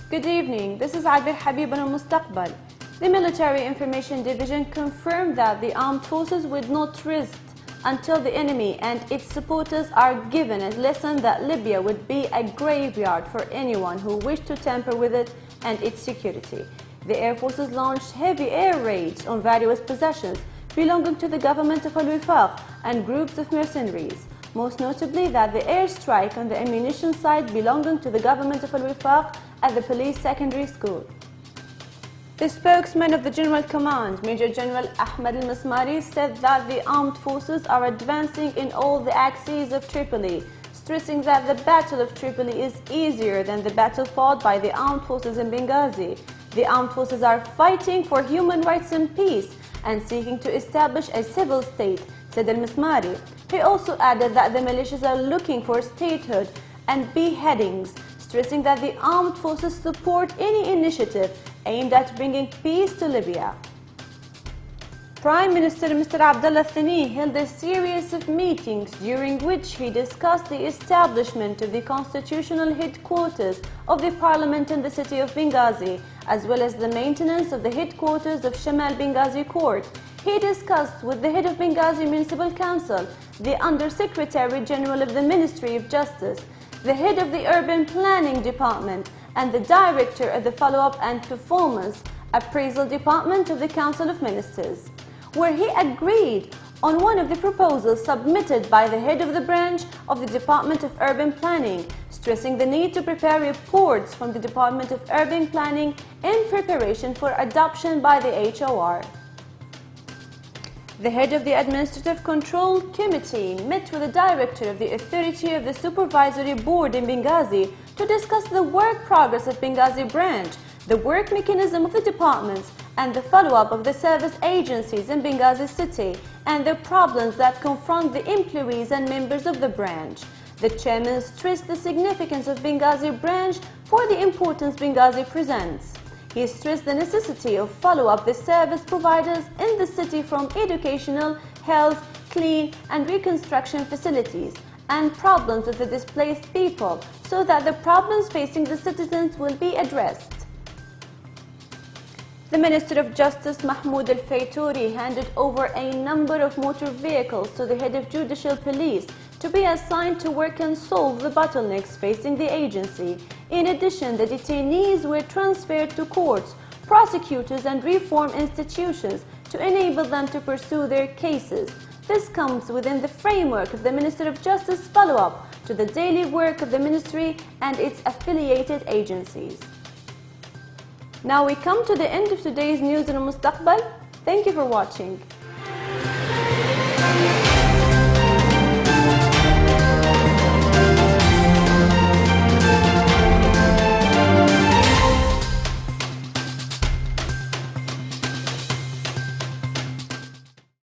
Good evening, this is عبير حبيب on المستقبل. The Military Information Division confirmed that the armed forces would not rest until the enemy and its supporters are given a lesson that Libya would be a graveyard for anyone who wished to tamper with it and its security. The air forces launched heavy air raids on various possessions belonging to the government of al-Wifaq and groups of mercenaries, most notably that the airstrike on the ammunition site belonging to the government of al-Wifaq at the police secondary school. The spokesman of the General Command, Major General Ahmed al-Masmari, said that the armed forces are advancing in all the axes of Tripoli, stressing that the Battle of Tripoli is easier than the battle fought by the armed forces in Benghazi. The armed forces are fighting for human rights and peace and seeking to establish a civil state, said al-Masmari. He also added that the militias are looking for statehood and beheadings, stressing that the armed forces support any initiative aimed at bringing peace to Libya. Prime Minister Mr. Abdullah Thani held a series of meetings during which he discussed the establishment of the constitutional headquarters of the parliament in the city of Benghazi, as well as the maintenance of the headquarters of Shamal Benghazi Court. He discussed with the head of Benghazi Municipal Council, the Under-Secretary General of the Ministry of Justice, the head of the Urban Planning Department, and the Director of the Follow-up and Performance Appraisal Department of the Council of Ministers, where he agreed on one of the proposals submitted by the head of the branch of the Department of Urban Planning, stressing the need to prepare reports from the Department of Urban Planning in preparation for adoption by the HOR. The head of the Administrative Control Committee met with the director of the Authority of the Supervisory Board in Benghazi to discuss the work progress of Benghazi branch, the work mechanism of the departments, and the follow-up of the service agencies in Benghazi city, and the problems that confront the employees and members of the branch. The chairman stressed the significance of Benghazi branch for the importance Benghazi presents. He stressed the necessity of follow-up the service providers in the city from educational, health, clean and reconstruction facilities and problems with the displaced people so that the problems facing the citizens will be addressed. The Minister of Justice Mahmoud al-Faytouri handed over a number of motor vehicles to the head of Judicial Police to be assigned to work and solve the bottlenecks facing the agency. In addition, the detainees were transferred to courts, prosecutors and reform institutions to enable them to pursue their cases. This comes within the framework of the Minister of Justice follow-up to the daily work of the Ministry and its affiliated agencies. Now we come to the end of today's news in Al-Mustaqbal. Thank you for watching.